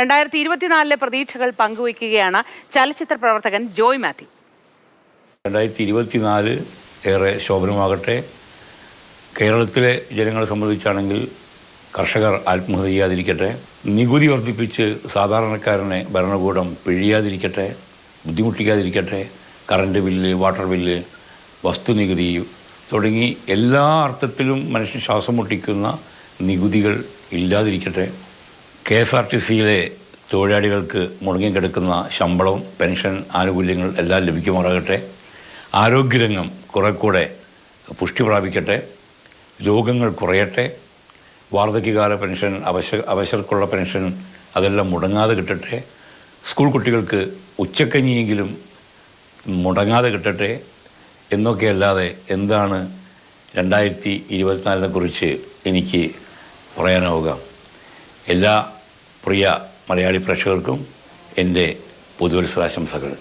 2024 പ്രതീക്ഷകൾ പങ്കുവയ്ക്കുകയാണ് ചലച്ചിത്ര പ്രവർത്തകൻ ജോയ് മാത്യു. 2024 ഏറെ ശോഭനമാകട്ടെ. കേരളത്തിലെ ജനങ്ങളെ സംബന്ധിച്ചാണെങ്കിൽ കർഷകർ ആത്മഹത്യ ചെയ്യാതിരിക്കട്ടെ, നികുതി വർദ്ധിപ്പിച്ച് സാധാരണക്കാരനെ ഭരണകൂടം പിഴിയാതിരിക്കട്ടെ, ബുദ്ധിമുട്ടിക്കാതിരിക്കട്ടെ, കറണ്ട് ബില്ല്, വാട്ടർ ബില്ല്, വസ്തുനികുതി തുടങ്ങി എല്ലാ അർത്ഥത്തിലും മനുഷ്യൻ ശ്വാസം മുട്ടിക്കുന്ന നികുതികൾ ഇല്ലാതിരിക്കട്ടെ. KSRTCയിലെ തൊഴിലാളികൾക്ക് മുടങ്ങിക്കിടക്കുന്ന ശമ്പളം, പെൻഷൻ, ആനുകൂല്യങ്ങൾ എല്ലാം ലഭിക്കുമാറാകട്ടെ. ആരോഗ്യരംഗം കുറെ കൂടെ പുഷ്ടി പ്രാപിക്കട്ടെ. രോഗങ്ങൾ കുറയട്ടെ. വാർദ്ധക്യകാല പെൻഷൻ, അവശർക്കുള്ള പെൻഷൻ അതെല്ലാം മുടങ്ങാതെ കിട്ടട്ടെ. സ്കൂൾ കുട്ടികൾക്ക് ഉച്ചക്കഞ്ഞിയെങ്കിലും മുടങ്ങാതെ കിട്ടട്ടെ എന്നൊക്കെയല്ലാതെ എന്താണ് 2024 കുറിച്ച് എനിക്ക് പറയാനാവുക? എല്ലാ പ്രിയ മലയാളി പ്രേക്ഷകർക്കും എൻ്റെ പുതുവത്സരാശംസകൾ.